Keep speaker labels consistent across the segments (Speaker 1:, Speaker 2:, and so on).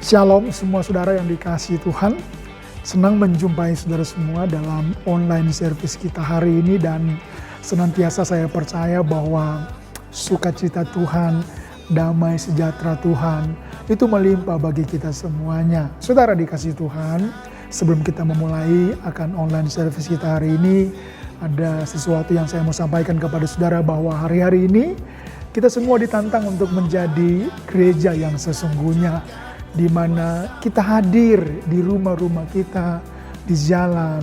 Speaker 1: Shalom semua saudara yang dikasihi Tuhan. Senang menjumpai saudara semua dalam online service kita hari ini, dan senantiasa saya percaya bahwa sukacita Tuhan, damai sejahtera Tuhan itu melimpah bagi kita semuanya. Saudara dikasihi Tuhan, sebelum kita memulai akan online service kita hari ini, ada sesuatu yang saya mau sampaikan kepada saudara, bahwa hari-hari ini kita semua ditantang untuk menjadi gereja yang sesungguhnya, di mana kita hadir di rumah-rumah kita, di jalan,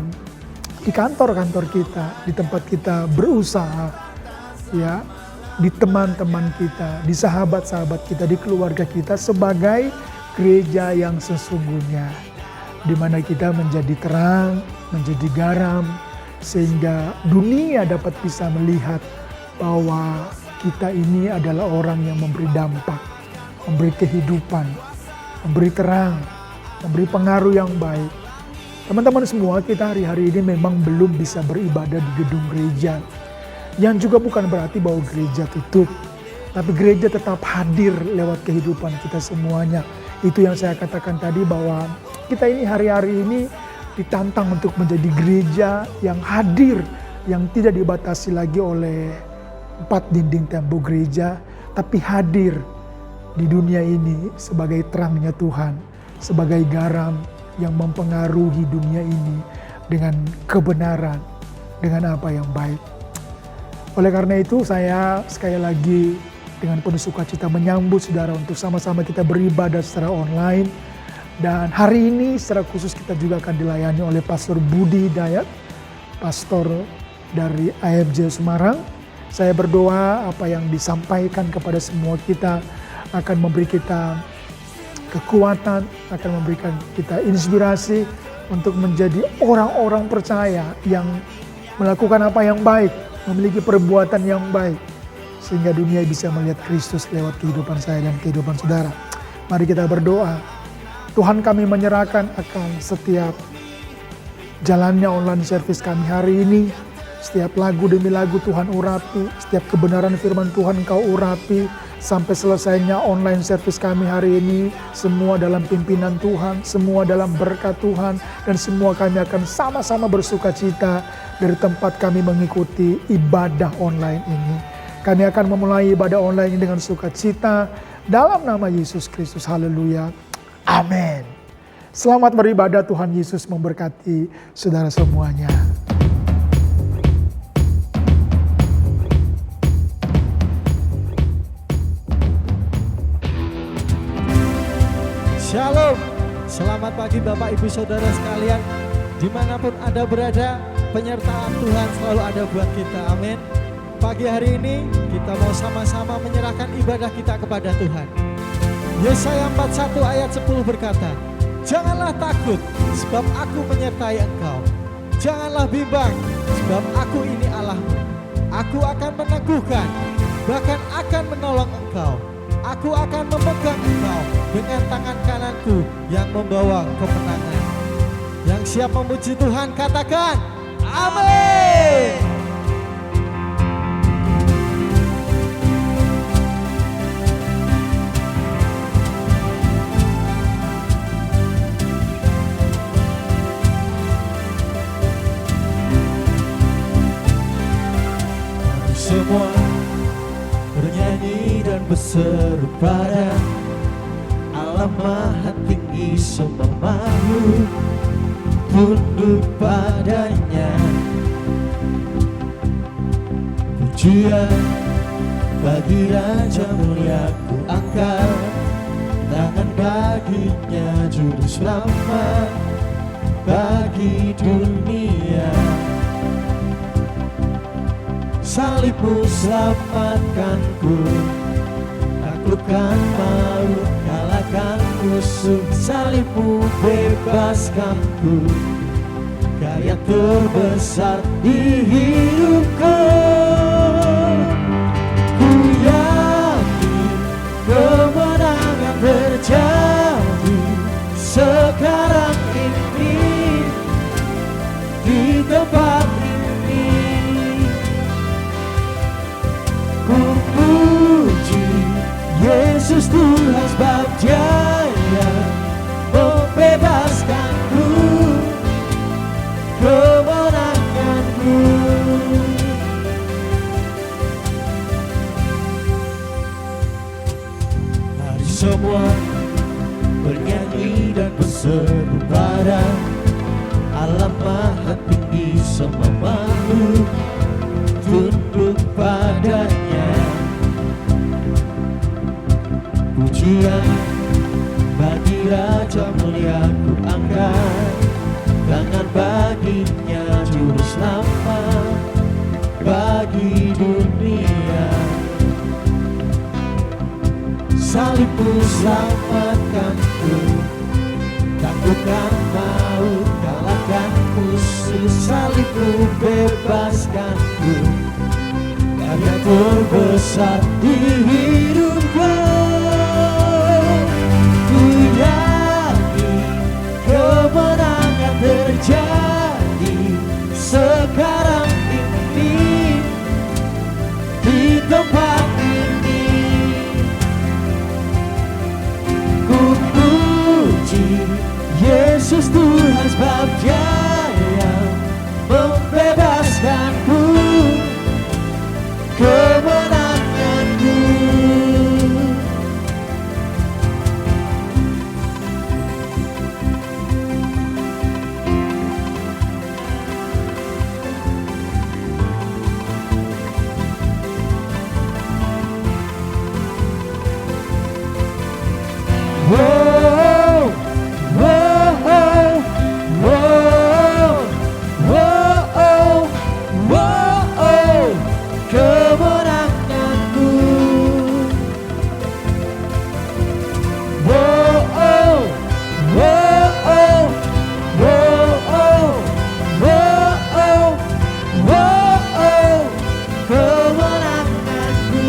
Speaker 1: di kantor-kantor kita, di tempat kita berusaha, ya, di teman-teman kita, di sahabat-sahabat kita, di keluarga kita, sebagai gereja yang sesungguhnya, di mana kita menjadi terang, menjadi garam, sehingga dunia dapat bisa melihat bahwa kita ini adalah orang yang memberi dampak, memberi kehidupan, memberi terang, memberi pengaruh yang baik. Teman-teman semua, kita hari-hari ini memang belum bisa beribadah di gedung gereja. Yang juga bukan berarti bahwa gereja tutup, tapi gereja tetap hadir lewat kehidupan kita semuanya. Itu yang saya katakan tadi, bahwa kita ini hari-hari ini ditantang untuk menjadi gereja yang hadir, yang tidak dibatasi lagi oleh 4 dinding tembok gereja, tapi hadir di dunia ini sebagai terangnya Tuhan, sebagai garam yang mempengaruhi dunia ini dengan kebenaran, dengan apa yang baik. Oleh karena itu, saya sekali lagi dengan penuh sukacita menyambut saudara untuk sama-sama kita beribadah secara online. Dan hari ini secara khusus kita juga akan dilayani oleh Pastor Budi Hidayat, pastor dari AFJ Semarang. Saya berdoa apa yang disampaikan kepada semua kita akan memberi kita kekuatan, akan memberikan kita inspirasi untuk menjadi orang-orang percaya yang melakukan apa yang baik, memiliki perbuatan yang baik, sehingga dunia bisa melihat Kristus lewat kehidupan saya dan kehidupan saudara. Mari kita berdoa. Tuhan, kami menyerahkan akan setiap jalannya online service kami hari ini. Setiap lagu demi lagu Tuhan urapi, setiap kebenaran firman Tuhan Kau urapi, sampai selesainya online service kami hari ini, semua dalam pimpinan Tuhan, semua dalam berkat Tuhan, dan semua kami akan sama-sama bersukacita dari tempat kami mengikuti ibadah online ini. Kami akan memulai ibadah online ini dengan sukacita, dalam nama Yesus Kristus, haleluya, amin. Selamat beribadah, Tuhan Yesus memberkati saudara semuanya.
Speaker 2: Shalom, selamat pagi Bapak Ibu Saudara sekalian. Dimanapun Anda berada, penyertaan Tuhan selalu ada buat kita, amin. Pagi hari ini kita mau sama-sama menyerahkan ibadah kita kepada Tuhan. Yesaya 41 ayat 10 berkata, janganlah takut sebab aku menyertai engkau. Janganlah bimbang sebab aku ini Allahmu. Aku akan meneguhkan, bahkan akan menolong engkau. Aku akan memegang engkau dengan tangan kananku yang membawa kemenangan. Yang siap memuji Tuhan katakan, amin. Semua bernyanyi dan berseru pada Allah Maha Tinggi, semua makhluk tunduk padanya. Pujian bagi Raja Mulia, ku angkat tangan baginya, juru selamat bagi dunia. Salibmu selamatkanku, taklukkan malu, kalahkan musuh. Salibmu bebaskanku, karya terbesar di hidupku. Ku yakin kemenangan terjadi sekarang ini di tempat ini. Ku puji Yesus Tuhan sebab Dia seru pada Allah Maha Tinggi, semua makhluk tunduk padanya. Pujian bagi Raja mulia ku angkat, tangan baginya juru selamat bagi dunia. Salibmu selamatkanku, takutkan maut, kalahkan musuh. Salibmu bebaskanku, karya terbesar di hidupku. Ku yakin kemenangan terjadi sekarang ini di tempat ini. Ku puji Yesus Tuhan sebab Dia yang membebaskanku, kemenanganku. Wow, wow, wow, wow, wow, wow, kemenanganku. Wow, wow, wow, wow, wow, kemenanganku.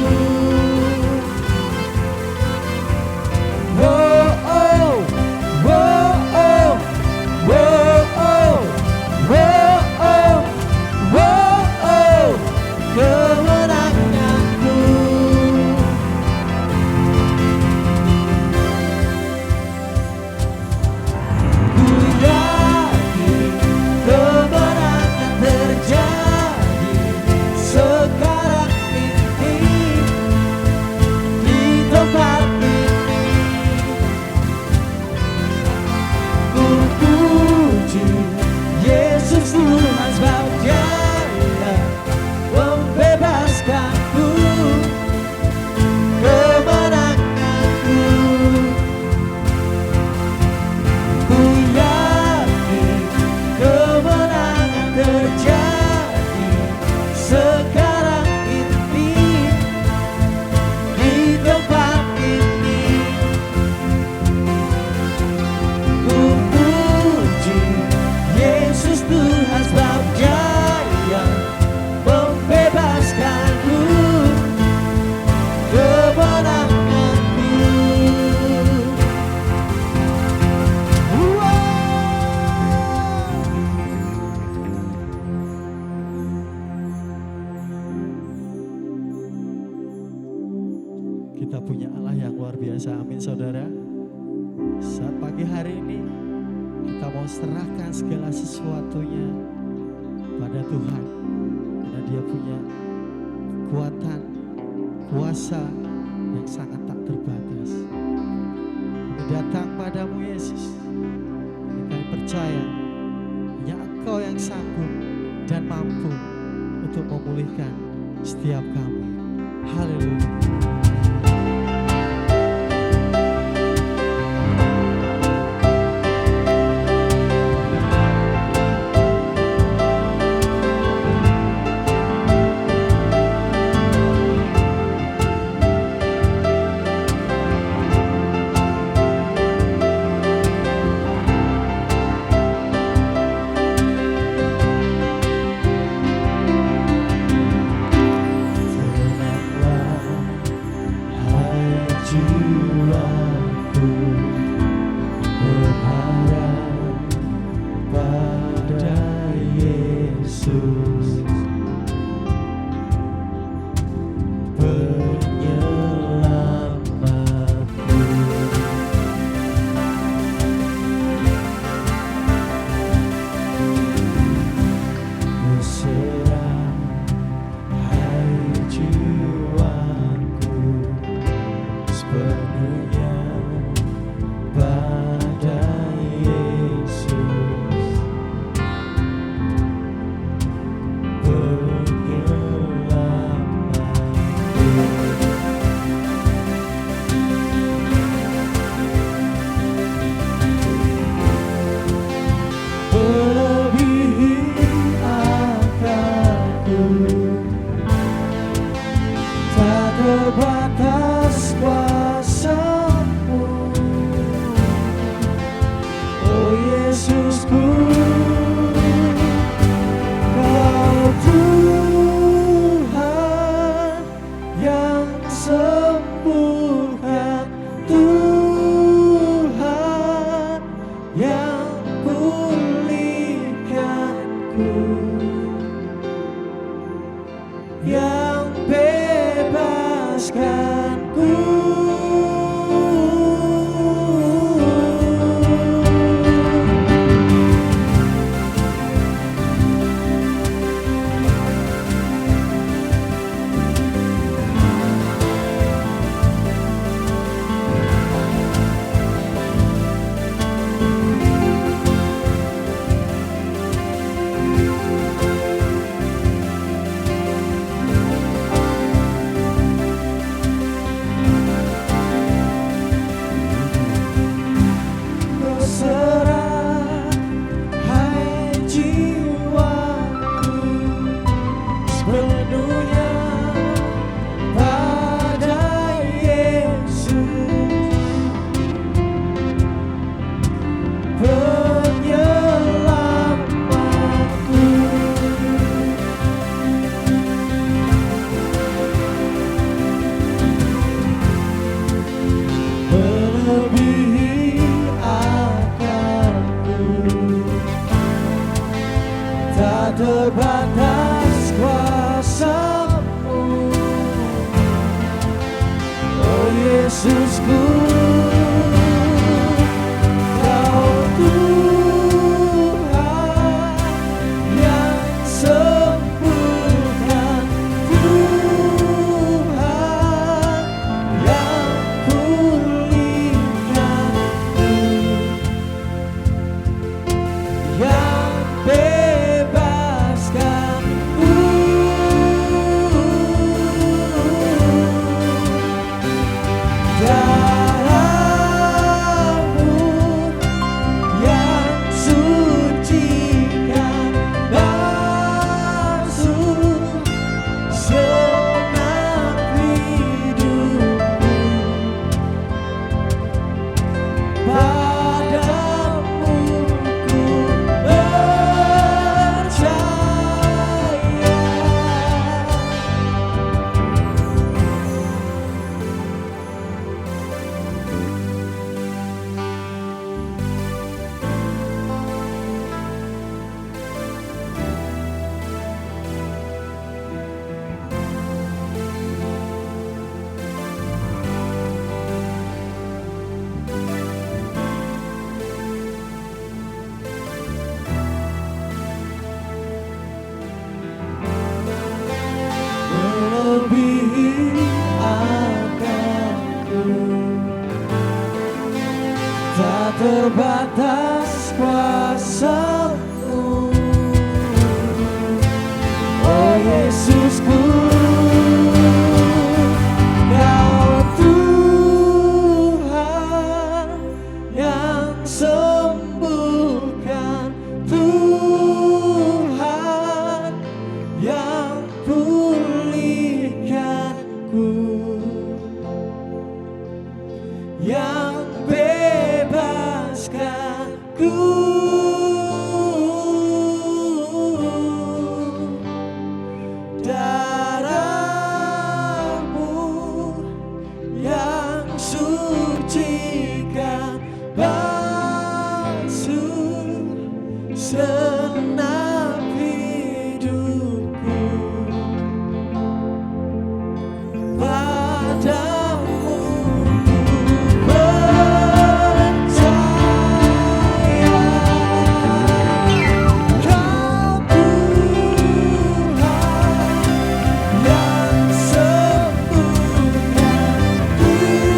Speaker 2: Kita punya Allah yang luar biasa, amin saudara. Saat pagi hari ini kita mau serahkan segala sesuatunya pada Tuhan, karena Dia punya kekuatan, kuasa yang sangat tak terbatas. Kami datang padamu Yesus, kami percaya hanya Engkau yang sanggup dan mampu untuk memulihkan setiap kami. Haleluya. terbatas kuasa-Mu. Oh Yesusku, Kau Tuhan yang sembuhkan, Tuhan yang pulihkanku, yang bebaskanku. Darah-Mu yang sucikan basuh senap hidupku. Padamu percaya,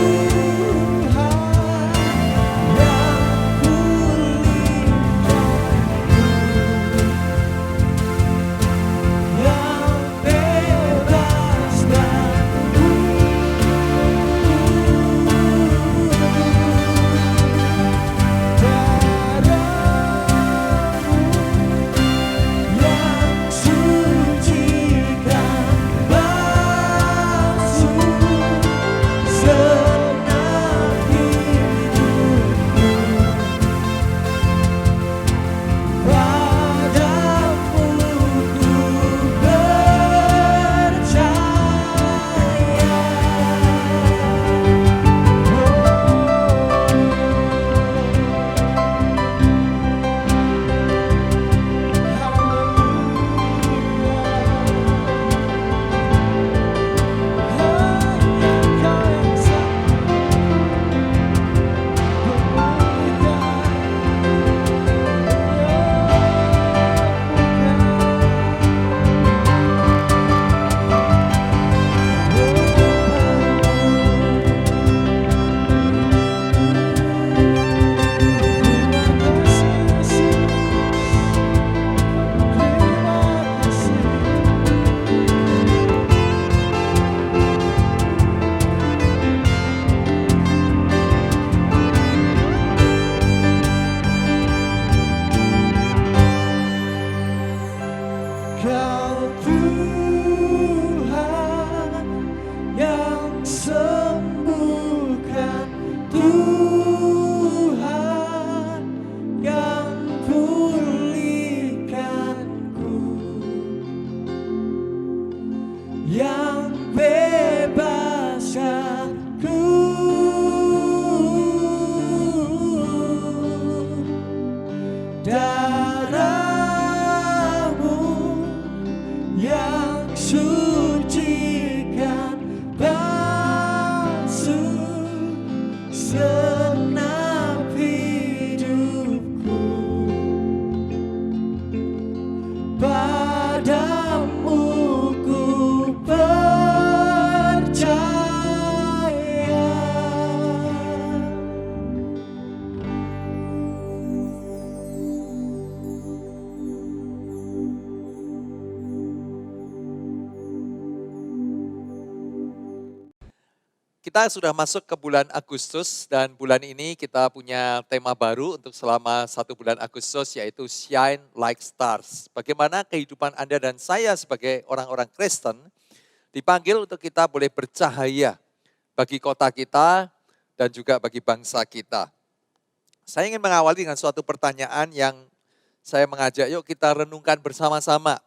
Speaker 2: Kau Tuhan yang sembuhkan, Tuhan yang pulihkanku, yang bebaskanku. Darah-Mu yang sucikan basuh senap hidupku. Padamu ku Kau Tuhan yang sembuhkan, Tuhan yang pulihkanku, yang bebaskanku. Darah-Mu yang sucikan basuh senap hidupku. Padamu ku percaya.
Speaker 3: Kita sudah masuk ke bulan Agustus dan bulan ini kita punya tema baru untuk selama 1 bulan Agustus yaitu Shine Like Stars. Bagaimana kehidupan Anda dan saya sebagai orang-orang Kristen dipanggil untuk kita boleh bercahaya bagi kota kita dan juga bagi bangsa kita. Saya ingin mengawali dengan suatu pertanyaan yang saya mengajak yuk kita renungkan bersama-sama.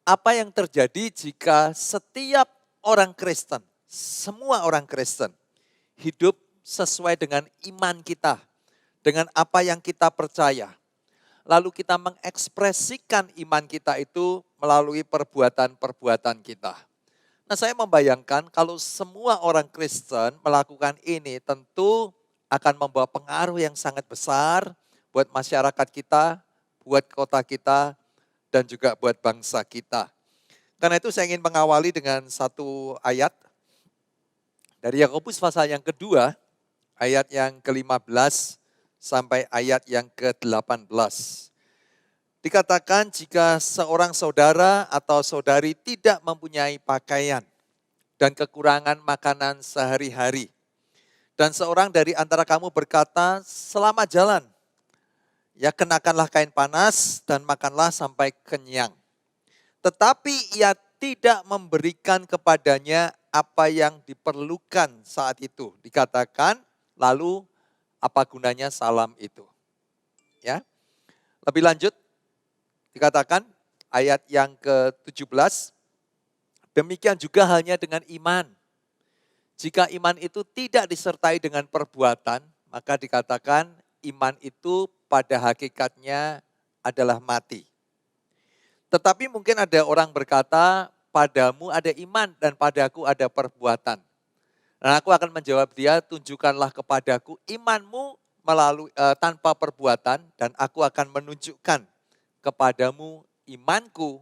Speaker 3: Apa yang terjadi jika setiap orang Kristen, semua orang Kristen hidup sesuai dengan iman kita, dengan apa yang kita percaya. Lalu kita mengekspresikan iman kita itu melalui perbuatan-perbuatan kita. Nah, saya membayangkan kalau semua orang Kristen melakukan ini tentu akan membawa pengaruh yang sangat besar buat masyarakat kita, buat kota kita, dan juga buat bangsa kita. Karena itu saya ingin mengawali dengan satu ayat dari Yakobus pasal yang kedua, ayat yang ke-15 sampai ayat yang ke-18. Dikatakan jika seorang saudara atau saudari tidak mempunyai pakaian dan kekurangan makanan sehari-hari, dan seorang dari antara kamu berkata, selamat jalan, ya kenakanlah kain panas dan makanlah sampai kenyang. Tetapi ia tidak memberikan kepadanya apa yang diperlukan saat itu. Dikatakan, lalu apa gunanya salam itu? Ya. Lebih lanjut, dikatakan ayat yang ke-17, demikian juga halnya dengan iman. Jika iman itu tidak disertai dengan perbuatan, maka dikatakan iman itu pada hakikatnya adalah mati. Tetapi mungkin ada orang berkata, padamu ada iman dan padaku ada perbuatan. Dan aku akan menjawab dia, tunjukkanlah kepadaku imanmu melalui tanpa perbuatan, dan aku akan menunjukkan kepadamu imanku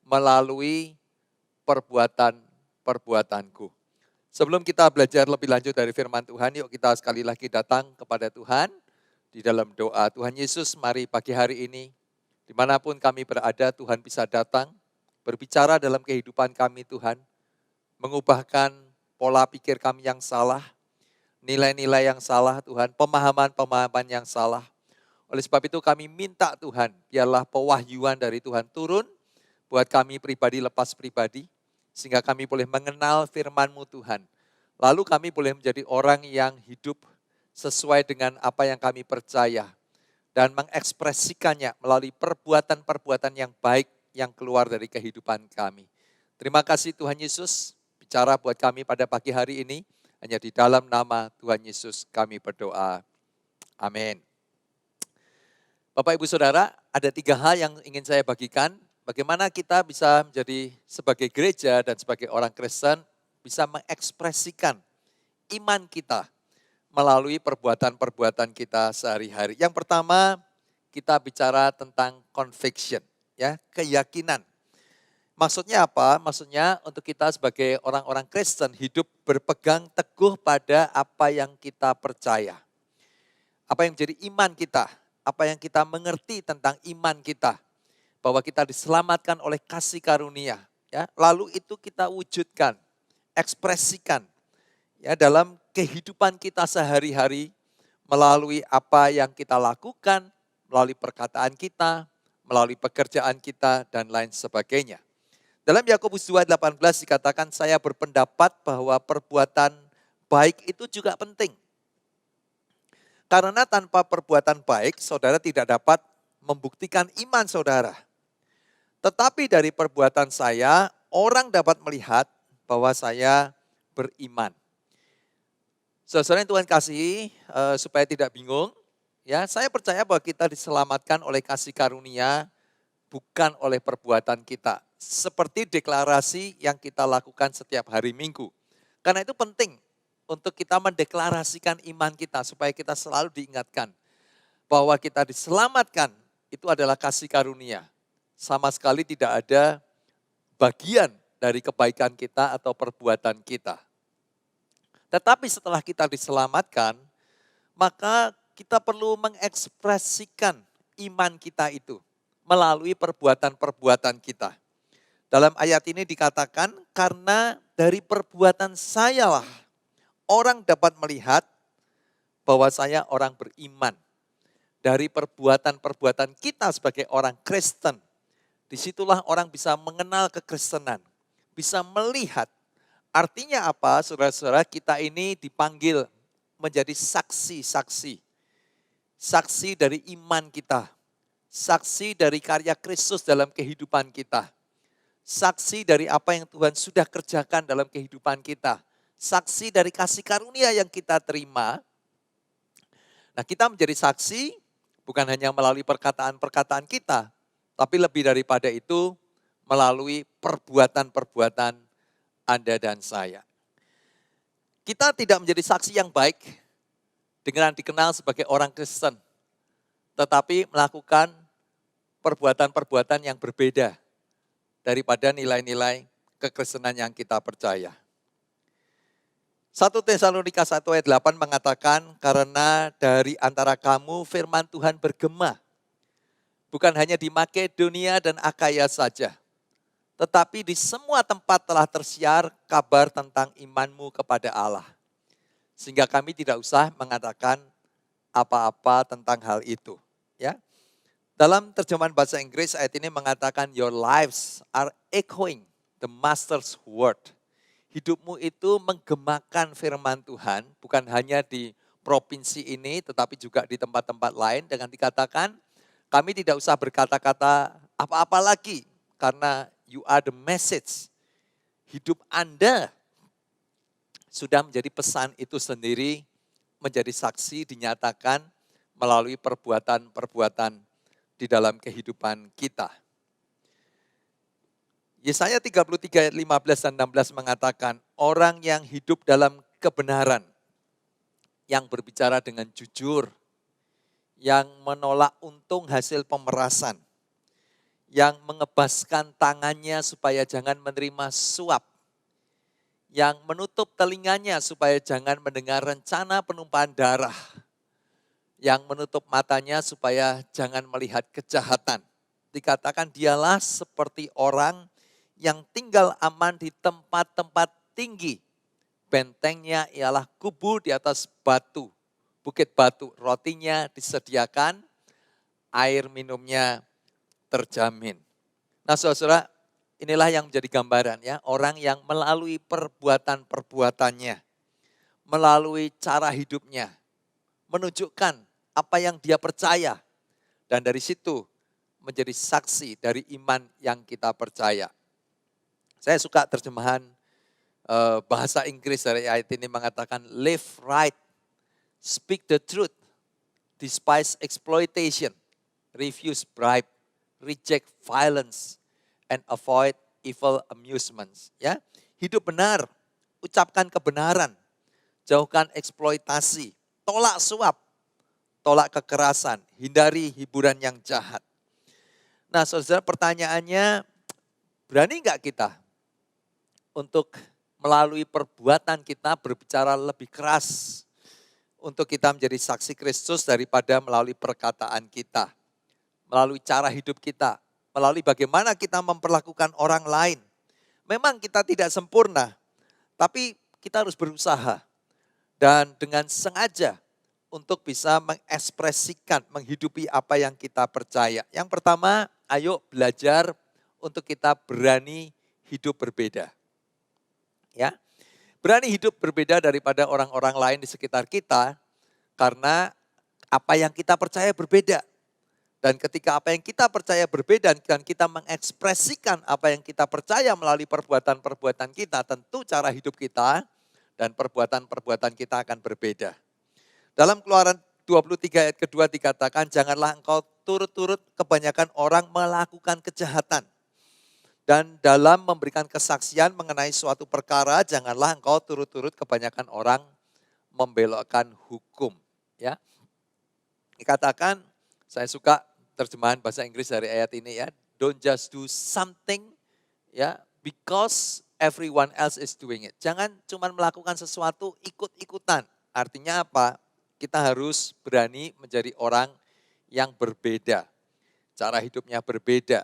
Speaker 3: melalui perbuatan-perbuatanku. Sebelum kita belajar lebih lanjut dari firman Tuhan, yuk kita sekali lagi datang kepada Tuhan di dalam doa. Tuhan Yesus, mari pagi hari ini, dimanapun kami berada, Tuhan bisa datang, berbicara dalam kehidupan kami Tuhan, mengubahkan pola pikir kami yang salah, nilai-nilai yang salah Tuhan, pemahaman-pemahaman yang salah. Oleh sebab itu kami minta Tuhan, biarlah pewahyuan dari Tuhan turun buat kami pribadi lepas pribadi, sehingga kami boleh mengenal firman-Mu Tuhan. Lalu kami boleh menjadi orang yang hidup sesuai dengan apa yang kami percaya, dan mengekspresikannya melalui perbuatan-perbuatan yang baik yang keluar dari kehidupan kami. Terima kasih Tuhan Yesus, bicara buat kami pada pagi hari ini, hanya di dalam nama Tuhan Yesus kami berdoa. Amin. Bapak Ibu Saudara, ada 3 hal yang ingin saya bagikan. Bagaimana kita bisa menjadi sebagai gereja dan sebagai orang Kristen bisa mengekspresikan iman kita melalui perbuatan-perbuatan kita sehari-hari. Yang pertama, kita bicara tentang conviction, ya, keyakinan. Maksudnya apa? Maksudnya untuk kita sebagai orang-orang Kristen hidup berpegang teguh pada apa yang kita percaya. Apa yang menjadi iman kita, apa yang kita mengerti tentang iman kita. Bahwa kita diselamatkan oleh kasih karunia, ya. Lalu itu kita wujudkan, ekspresikan, ya, dalam kehidupan kita sehari-hari melalui apa yang kita lakukan, melalui perkataan kita, melalui pekerjaan kita dan lain sebagainya. Dalam Yakobus 2:18 dikatakan, saya berpendapat bahwa perbuatan baik itu juga penting. Karena tanpa perbuatan baik, saudara tidak dapat membuktikan iman saudara. Tetapi dari perbuatan saya, orang dapat melihat bahwa saya beriman. Saudara yang Tuhan kasih, supaya tidak bingung, ya, saya percaya bahwa kita diselamatkan oleh kasih karunia, bukan oleh perbuatan kita. Seperti deklarasi yang kita lakukan setiap hari Minggu. Karena itu penting untuk kita mendeklarasikan iman kita, supaya kita selalu diingatkan bahwa kita diselamatkan, itu adalah kasih karunia. Sama sekali tidak ada bagian dari kebaikan kita atau perbuatan kita. Tetapi setelah kita diselamatkan, maka kita perlu mengekspresikan iman kita itu melalui perbuatan-perbuatan kita. Dalam ayat ini dikatakan, karena dari perbuatan sayalah orang dapat melihat bahwa saya orang beriman. Dari perbuatan-perbuatan kita sebagai orang Kristen, disitulah orang bisa mengenal kekristenan, bisa melihat. Artinya apa, saudara-saudara, kita ini dipanggil menjadi saksi-saksi. Saksi dari iman kita. Saksi dari karya Kristus dalam kehidupan kita. Saksi dari apa yang Tuhan sudah kerjakan dalam kehidupan kita. Saksi dari kasih karunia yang kita terima. Nah, kita menjadi saksi bukan hanya melalui perkataan-perkataan kita, tapi lebih daripada itu melalui perbuatan-perbuatan Anda dan saya. Kita tidak menjadi saksi yang baik dengan dikenal sebagai orang Kristen, tetapi melakukan perbuatan-perbuatan yang berbeda daripada nilai-nilai kekristenan yang kita percaya. 1 Tesalonika 1 ayat 8 mengatakan, karena dari antara kamu firman Tuhan bergema, bukan hanya di Makedonia dan Akaya saja, tetapi di semua tempat telah tersiar kabar tentang imanmu kepada Allah. Sehingga kami tidak usah mengatakan apa-apa tentang hal itu. Ya. Dalam terjemahan bahasa Inggris ayat ini mengatakan, your lives are echoing the master's word. Hidupmu itu menggemakan firman Tuhan, bukan hanya di provinsi ini, tetapi juga di tempat-tempat lain. Dengan dikatakan, kami tidak usah berkata-kata apa-apa lagi, karena you are the message. Hidup Anda sudah menjadi pesan itu sendiri, menjadi saksi dinyatakan melalui perbuatan-perbuatan di dalam kehidupan kita. Yesaya 33 ayat 15 dan 16 mengatakan, orang yang hidup dalam kebenaran, yang berbicara dengan jujur, yang menolak untung hasil pemerasan, yang mengebaskan tangannya supaya jangan menerima suap, yang menutup telinganya supaya jangan mendengar rencana penumpahan darah, yang menutup matanya supaya jangan melihat kejahatan. Dikatakan dialah seperti orang yang tinggal aman di tempat-tempat tinggi. Bentengnya ialah kubu di atas batu, bukit batu. Rotinya disediakan, air minumnya terjamin. Nah saudara, inilah yang menjadi gambaran ya. Orang yang melalui perbuatan-perbuatannya, melalui cara hidupnya, menunjukkan apa yang dia percaya. Dan dari situ menjadi saksi dari iman yang kita percaya. Saya suka terjemahan bahasa Inggris dari ayat ini mengatakan, live right, speak the truth, despise exploitation, refuse bribe, reject violence, and avoid evil amusements. Ya, hidup benar, ucapkan kebenaran, jauhkan eksploitasi, tolak suap, tolak kekerasan, hindari hiburan yang jahat. Nah saudara, pertanyaannya, berani enggak kita untuk melalui perbuatan kita berbicara lebih keras untuk kita menjadi saksi Kristus daripada melalui perkataan kita, melalui cara hidup kita, melalui bagaimana kita memperlakukan orang lain. Memang kita tidak sempurna, tapi kita harus berusaha dan dengan sengaja untuk bisa mengekspresikan, menghidupi apa yang kita percaya. Yang pertama, ayo belajar untuk kita berani hidup berbeda. Ya, berani hidup berbeda daripada orang-orang lain di sekitar kita karena apa yang kita percaya berbeda. Dan ketika apa yang kita percaya berbeda dan kita mengekspresikan apa yang kita percaya melalui perbuatan-perbuatan kita, tentu cara hidup kita dan perbuatan-perbuatan kita akan berbeda. Dalam Keluaran 23 ayat kedua dikatakan, janganlah engkau turut-turut kebanyakan orang melakukan kejahatan. Dan dalam memberikan kesaksian mengenai suatu perkara, janganlah engkau turut-turut kebanyakan orang membelokkan hukum. Ya, dikatakan, saya suka terjemahan bahasa Inggris dari ayat ini ya. Don't just do something ya because everyone else is doing it. Jangan cuma melakukan sesuatu ikut-ikutan. Artinya apa? Kita harus berani menjadi orang yang berbeda. Cara hidupnya berbeda.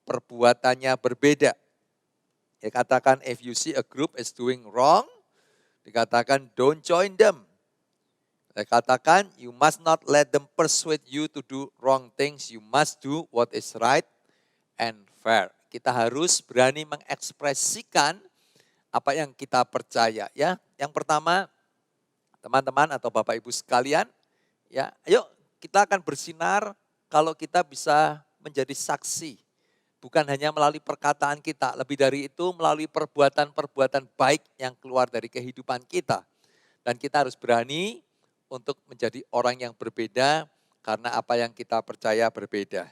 Speaker 3: Perbuatannya berbeda. Ya katakan if you see a group is doing wrong, dikatakan don't join them. Dikatakan you must not let them persuade you to do wrong things. You must do what is right and fair. Kita harus berani mengekspresikan apa yang kita percaya ya. Yang pertama, teman-teman atau Bapak Ibu sekalian, ya, ayo kita akan bersinar kalau kita bisa menjadi saksi. Bukan hanya melalui perkataan kita, lebih dari itu melalui perbuatan-perbuatan baik yang keluar dari kehidupan kita. Dan kita harus berani untuk menjadi orang yang berbeda karena apa yang kita percaya berbeda.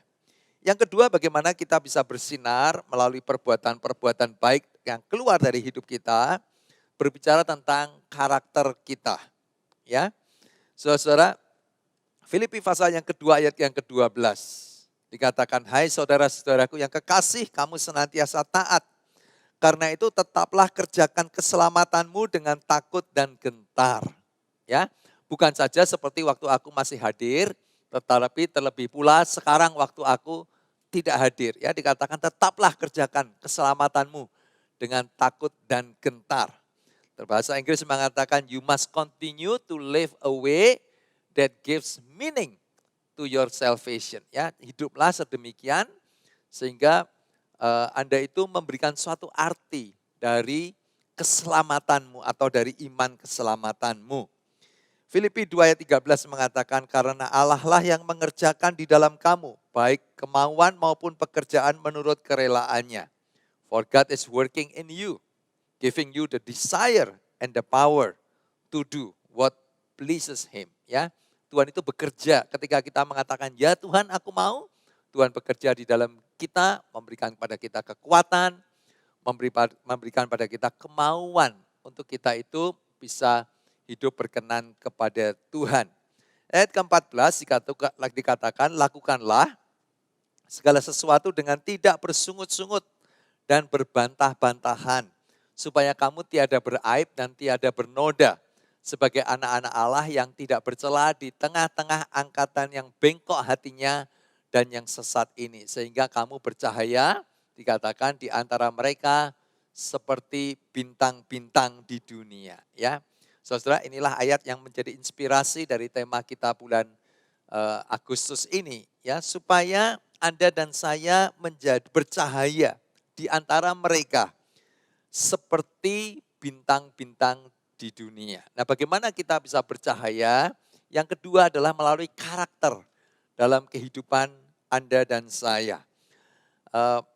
Speaker 3: Yang kedua, bagaimana kita bisa bersinar melalui perbuatan-perbuatan baik yang keluar dari hidup kita, berbicara tentang karakter kita. Ya, saudara-saudara, Filipi pasal yang kedua ayat yang ke-12. Dikatakan, hai saudara-saudaraku yang kekasih, kamu senantiasa taat. Karena itu tetaplah kerjakan keselamatanmu dengan takut dan gentar. Ya, bukan saja seperti waktu aku masih hadir, tetapi terlebih pula sekarang waktu aku tidak hadir. Ya, dikatakan tetaplah kerjakan keselamatanmu dengan takut dan gentar. Bahasa Inggris mengatakan you must continue to live a way that gives meaning to your salvation. Ya, hiduplah sedemikian sehingga Anda itu memberikan suatu arti dari keselamatanmu atau dari iman keselamatanmu. Filipi 2 ayat 13 mengatakan, karena Allah lah yang mengerjakan di dalam kamu, baik kemauan maupun pekerjaan menurut kerelaannya. For God is working in you, giving you the desire and the power to do what pleases Him. Ya, Tuhan itu bekerja ketika kita mengatakan, ya Tuhan aku mau, Tuhan bekerja di dalam kita, memberikan kepada kita kekuatan, memberikan pada kita kemauan untuk kita itu bisa hidup berkenan kepada Tuhan. Ayat ke-14 dikatakan, lakukanlah segala sesuatu dengan tidak bersungut-sungut dan berbantah-bantahan, supaya kamu tiada beraib dan tiada bernoda, sebagai anak-anak Allah yang tidak bercela di tengah-tengah angkatan yang bengkok hatinya dan yang sesat ini. Sehingga kamu bercahaya, dikatakan di antara mereka seperti bintang-bintang di dunia. Ya, saudara, inilah ayat yang menjadi inspirasi dari tema kita bulan Agustus ini, ya, supaya Anda dan saya menjadi bercahaya di antara mereka seperti bintang-bintang di dunia. Nah, bagaimana kita bisa bercahaya? Yang kedua adalah melalui karakter dalam kehidupan Anda dan saya.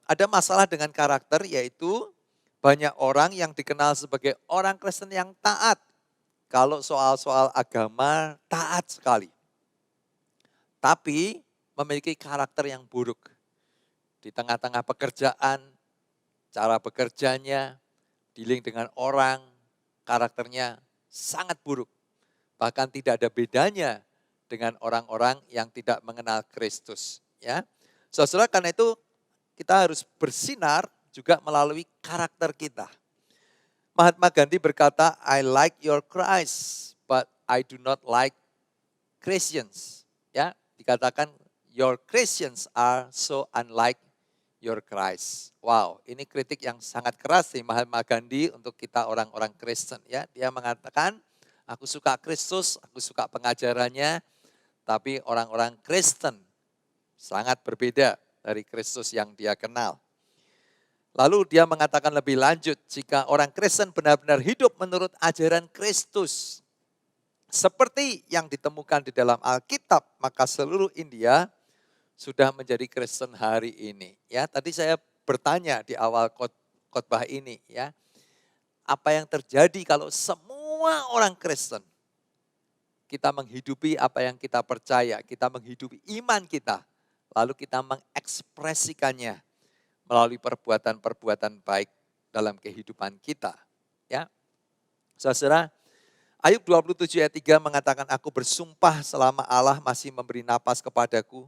Speaker 3: Ada masalah dengan karakter, yaitu banyak orang yang dikenal sebagai orang Kristen yang taat. Kalau soal-soal agama, taat sekali. Tapi memiliki karakter yang buruk. Di tengah-tengah pekerjaan, cara bekerjanya, dealing dengan orang, karakternya sangat buruk. Bahkan tidak ada bedanya dengan orang-orang yang tidak mengenal Kristus. Ya, saudara, karena itu kita harus bersinar juga melalui karakter kita. Mahatma Gandhi berkata, I like your Christ, but I do not like Christians. Ya, dikatakan your Christians are so unlike your Christ. Wow, ini kritik yang sangat keras nih Mahatma Gandhi untuk kita orang-orang Kristen. Ya, dia mengatakan, aku suka Kristus, aku suka pengajarannya, tapi orang-orang Kristen sangat berbeda dari Kristus yang dia kenal. Lalu dia mengatakan lebih lanjut, jika orang Kristen benar-benar hidup menurut ajaran Kristus, seperti yang ditemukan di dalam Alkitab, maka seluruh India sudah menjadi Kristen hari ini. Ya, tadi saya bertanya di awal khotbah ini, ya, apa yang terjadi kalau semua orang Kristen kita menghidupi apa yang kita percaya, kita menghidupi iman kita, lalu kita mengekspresikannya melalui perbuatan-perbuatan baik dalam kehidupan kita. Ya, saudara, Ayub 27 ayat 3 mengatakan, aku bersumpah selama Allah masih memberi napas kepadaku,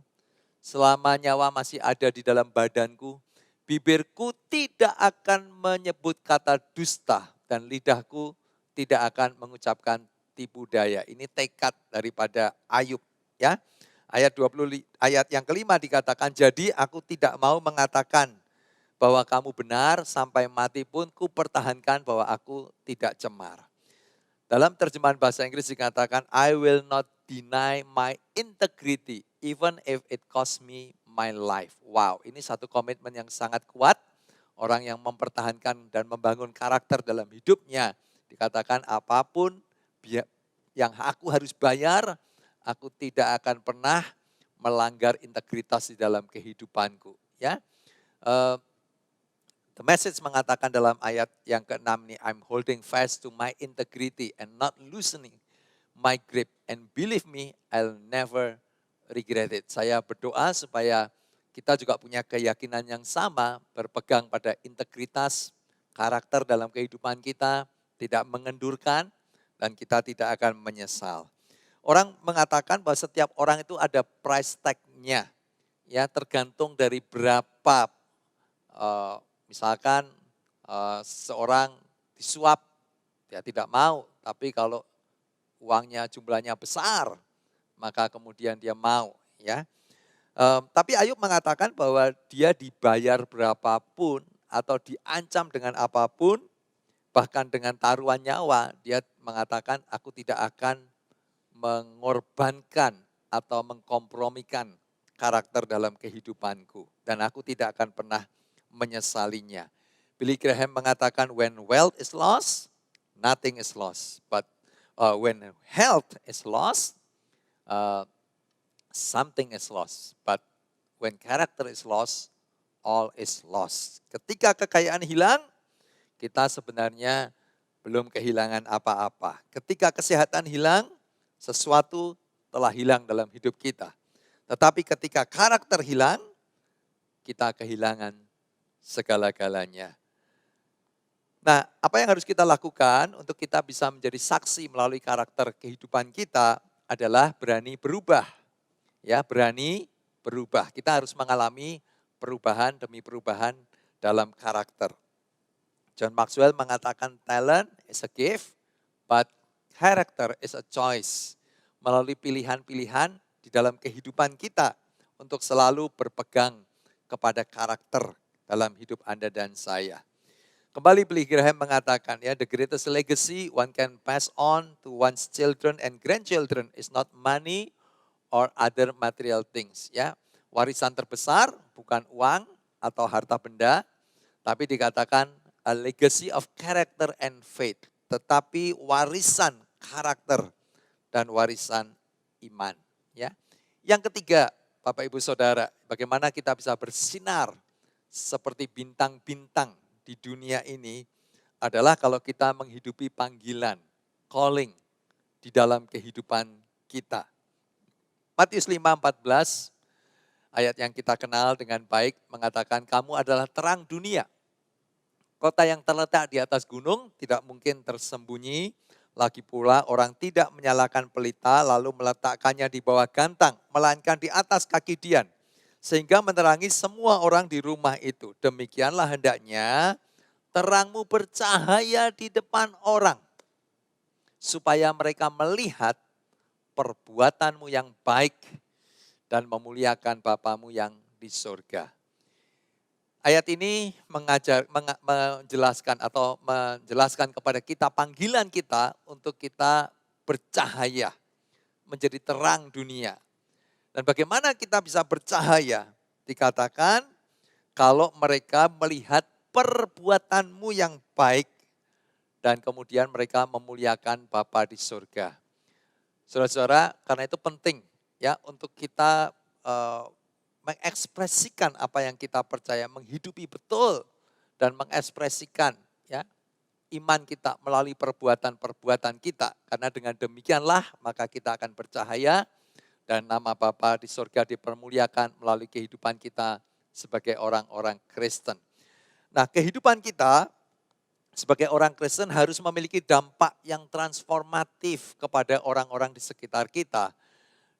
Speaker 3: selama nyawa masih ada di dalam badanku, bibirku tidak akan menyebut kata dusta dan lidahku tidak akan mengucapkan tipu daya. Ini tekad daripada Ayub. Ya, ayat yang kelima dikatakan, jadi aku tidak mau mengatakan bahwa kamu benar, sampai mati pun ku pertahankan bahwa aku tidak cemar. Dalam terjemahan bahasa Inggris dikatakan, I will not deny my integrity even if it cost me my life. Wow, ini satu komitmen yang sangat kuat. Orang yang mempertahankan dan membangun karakter dalam hidupnya. Dikatakan apapun yang aku harus bayar, aku tidak akan pernah melanggar integritas di dalam kehidupanku. Ya, The Message mengatakan dalam ayat yang ke-6 nih, I'm holding fast to my integrity and not loosening my grip. And believe me, I'll never regret it. Saya berdoa supaya kita juga punya keyakinan yang sama, berpegang pada integritas, karakter dalam kehidupan kita, tidak mengendurkan, dan kita tidak akan menyesal. Orang mengatakan bahwa setiap orang itu ada price tag-nya, ya, tergantung dari berapa misalkan seorang disuap, dia tidak mau, tapi kalau uangnya jumlahnya besar, maka kemudian dia mau, ya. Tapi Ayub mengatakan bahwa dia dibayar berapapun atau diancam dengan apapun, bahkan dengan taruhan nyawa, dia mengatakan aku tidak akan mengorbankan atau mengkompromikan karakter dalam kehidupanku. Dan aku tidak akan pernah menyesalinya. Billy Graham mengatakan when wealth is lost, nothing is lost. But when health is lost, something is lost. But when character is lost, all is lost. Ketika kekayaan hilang, kita sebenarnya belum kehilangan apa-apa. Ketika kesehatan hilang, sesuatu telah hilang dalam hidup kita. Tetapi ketika karakter hilang, kita kehilangan segala-galanya. Nah, apa yang harus kita lakukan untuk kita bisa menjadi saksi melalui karakter kehidupan kita adalah berani berubah. Ya, berani berubah. Kita harus mengalami perubahan demi perubahan dalam karakter. John Maxwell mengatakan talent is a gift, but character is a choice. Melalui pilihan-pilihan di dalam kehidupan kita untuk selalu berpegang kepada karakter dalam hidup Anda dan saya. Kembali Billy Graham mengatakan ya, the greatest legacy one can pass on to one's children and grandchildren is not money or other material things. Ya, warisan terbesar bukan uang atau harta benda, tapi dikatakan a legacy of character and faith. Tetapi warisan karakter dan warisan iman. Ya, yang ketiga, Bapak Ibu Saudara, bagaimana kita bisa bersinar seperti bintang-bintang di dunia ini adalah kalau kita menghidupi panggilan, calling di dalam kehidupan kita. Matius 5:14, ayat yang kita kenal dengan baik mengatakan kamu adalah terang dunia. Kota yang terletak di atas gunung tidak mungkin tersembunyi. Lagi pula orang tidak menyalakan pelita lalu meletakkannya di bawah gantang, melainkan di atas kaki dian, sehingga menerangi semua orang di rumah itu. Demikianlah hendaknya terangmu bercahaya di depan orang, supaya mereka melihat perbuatanmu yang baik dan memuliakan Bapamu yang di surga. Ayat ini menjelaskan kepada kita panggilan kita untuk kita bercahaya, menjadi terang dunia. Dan bagaimana kita bisa bercahaya? Dikatakan kalau mereka melihat perbuatanmu yang baik dan kemudian mereka memuliakan Bapa di surga. Saudara-saudara, karena itu penting ya untuk kita mengekspresikan apa yang kita percaya, menghidupi betul dan mengekspresikan ya iman kita melalui perbuatan-perbuatan kita. Karena dengan demikianlah maka kita akan bercahaya dan nama Bapa di surga dipermuliakan melalui kehidupan kita sebagai orang-orang Kristen. Nah, kehidupan kita sebagai orang Kristen harus memiliki dampak yang transformatif kepada orang-orang di sekitar kita.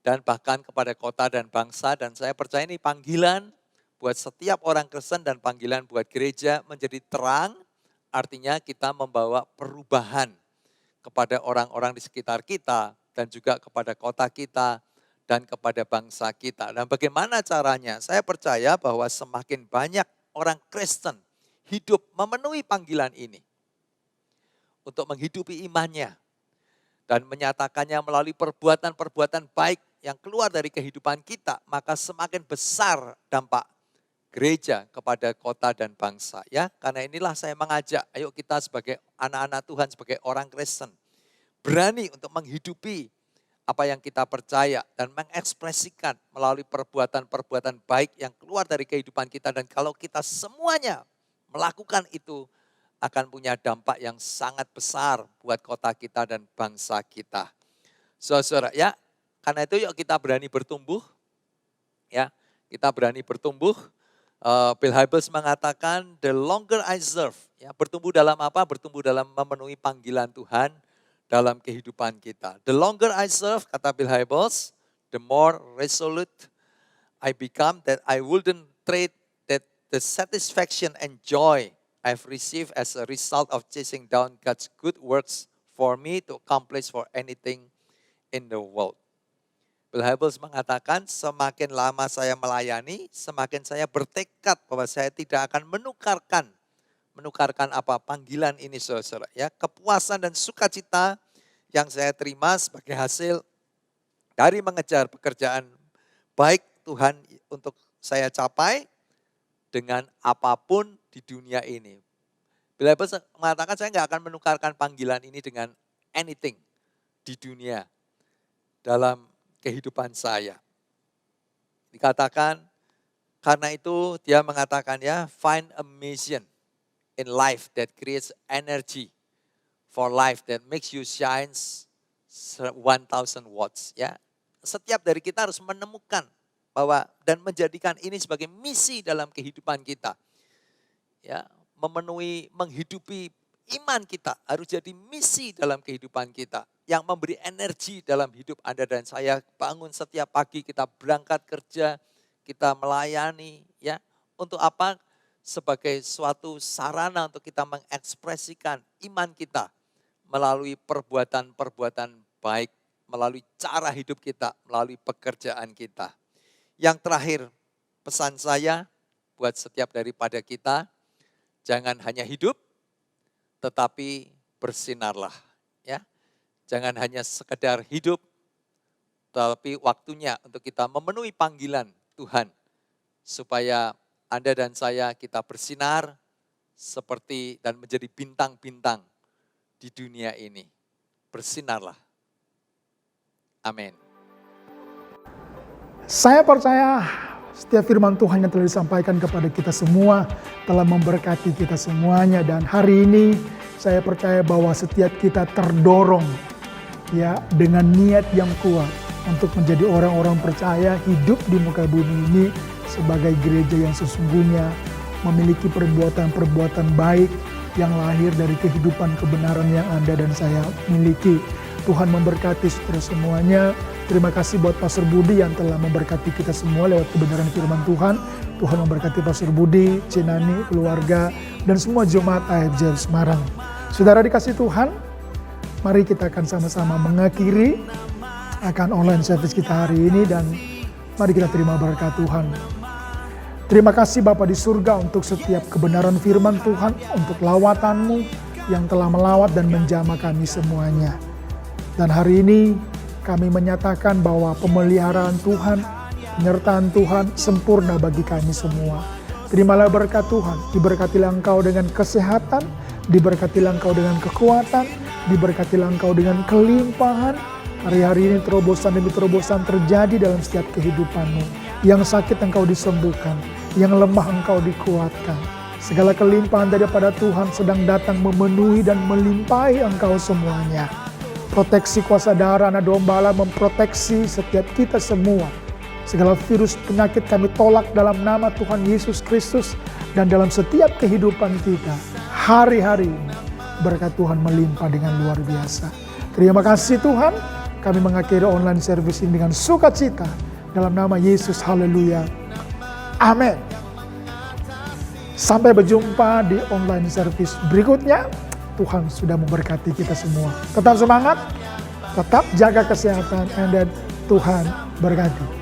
Speaker 3: Dan bahkan kepada kota dan bangsa, dan saya percaya ini panggilan buat setiap orang Kristen dan panggilan buat gereja menjadi terang, artinya kita membawa perubahan kepada orang-orang di sekitar kita dan juga kepada kota kita dan kepada bangsa kita. Dan bagaimana caranya? Saya percaya bahwa semakin banyak orang Kristen hidup memenuhi panggilan ini untuk menghidupi imannya dan menyatakannya melalui perbuatan-perbuatan baik yang keluar dari kehidupan kita, maka semakin besar dampak gereja kepada kota dan bangsa. Ya, karena inilah saya mengajak, ayo kita sebagai anak-anak Tuhan, sebagai orang Kristen, berani untuk menghidupi apa yang kita percaya dan mengekspresikan melalui perbuatan-perbuatan baik yang keluar dari kehidupan kita. Dan kalau kita semuanya melakukan itu, akan punya dampak yang sangat besar buat kota kita dan bangsa kita. Saudara, ya, karena itu yuk kita berani bertumbuh, ya, kita berani bertumbuh. Bill Hybels mengatakan, the longer I serve, ya, bertumbuh dalam apa? Bertumbuh dalam memenuhi panggilan Tuhan dalam kehidupan kita. The longer I serve, kata Bill Hybels, the more resolute I become that I wouldn't trade that the satisfaction and joy I've received as a result of chasing down God's good works for me to accomplish for anything in the world. Bill Hybels mengatakan, semakin lama saya melayani, semakin saya bertekad bahwa saya tidak akan menukarkan apa panggilan ini, saudara. Ya, kepuasan dan sukacita yang saya terima sebagai hasil dari mengejar pekerjaan baik Tuhan untuk saya capai dengan apapun di dunia ini. Bill Hybels mengatakan, saya nggak akan menukarkan panggilan ini dengan anything di dunia dalam kehidupan saya. Dikatakan, karena itu dia mengatakan ya, find a mission in life that creates energy for life that makes you shine 1000 watts. Ya, setiap dari kita harus menemukan bahwa dan menjadikan ini sebagai misi dalam kehidupan kita. Ya, menghidupi iman kita harus jadi misi dalam kehidupan kita yang memberi energi dalam hidup Anda dan saya. Bangun setiap pagi, kita berangkat kerja, kita melayani, ya. Untuk apa? Sebagai suatu sarana untuk kita mengekspresikan iman kita melalui perbuatan-perbuatan baik, melalui cara hidup kita, melalui pekerjaan kita. Yang terakhir, pesan saya buat setiap daripada kita, jangan hanya hidup, tetapi bersinarlah. Ya, jangan hanya sekedar hidup, tapi waktunya untuk kita memenuhi panggilan Tuhan. Supaya Anda dan saya kita bersinar seperti dan menjadi bintang-bintang di dunia ini. Bersinarlah. Amin.
Speaker 1: Saya percaya setiap firman Tuhan yang telah disampaikan kepada kita semua telah memberkati kita semuanya. Dan hari ini saya percaya bahwa setiap kita terdorong ya dengan niat yang kuat untuk menjadi orang-orang percaya hidup di muka bumi ini sebagai gereja yang sesungguhnya memiliki perbuatan-perbuatan baik yang lahir dari kehidupan kebenaran yang Anda dan saya miliki. Tuhan memberkati saudara semuanya. Terima kasih buat Pastor Budi yang telah memberkati kita semua lewat kebenaran firman Tuhan. Tuhan memberkati Pastor Budi, Cinani, keluarga, dan semua jemaat AFJ Semarang. Saudara dikasih Tuhan, mari kita akan sama-sama mengakhiri akan online service kita hari ini dan mari kita terima berkat Tuhan. Terima kasih Bapa di surga untuk setiap kebenaran firman Tuhan, untuk lawatan-Mu yang telah melawat dan menjamah kami semuanya. Dan hari ini kami menyatakan bahwa pemeliharaan Tuhan, penyertaan Tuhan sempurna bagi kami semua. Terimalah berkat Tuhan, diberkatilah Engkau dengan kesehatan, diberkatilah Engkau dengan kekuatan, diberkatilah Engkau dengan kelimpahan. Hari-hari ini terobosan demi terobosan terjadi dalam setiap kehidupan-Mu. Yang sakit Engkau disembuhkan, yang lemah Engkau dikuatkan. Segala kelimpahan daripada Tuhan sedang datang memenuhi dan melimpahi Engkau semuanya. Proteksi kuasa darah anak domba Allah memproteksi setiap kita semua. Segala virus penyakit kami tolak dalam nama Tuhan Yesus Kristus. Dan dalam setiap kehidupan kita, hari-hari ini berkat Tuhan melimpah dengan luar biasa. Terima kasih Tuhan, kami mengakhiri online service ini dengan sukacita. Dalam nama Yesus, haleluya. Amin. Sampai berjumpa di online service berikutnya. Tuhan sudah memberkati kita semua. Tetap semangat, tetap jaga kesehatan, and then Tuhan berkati.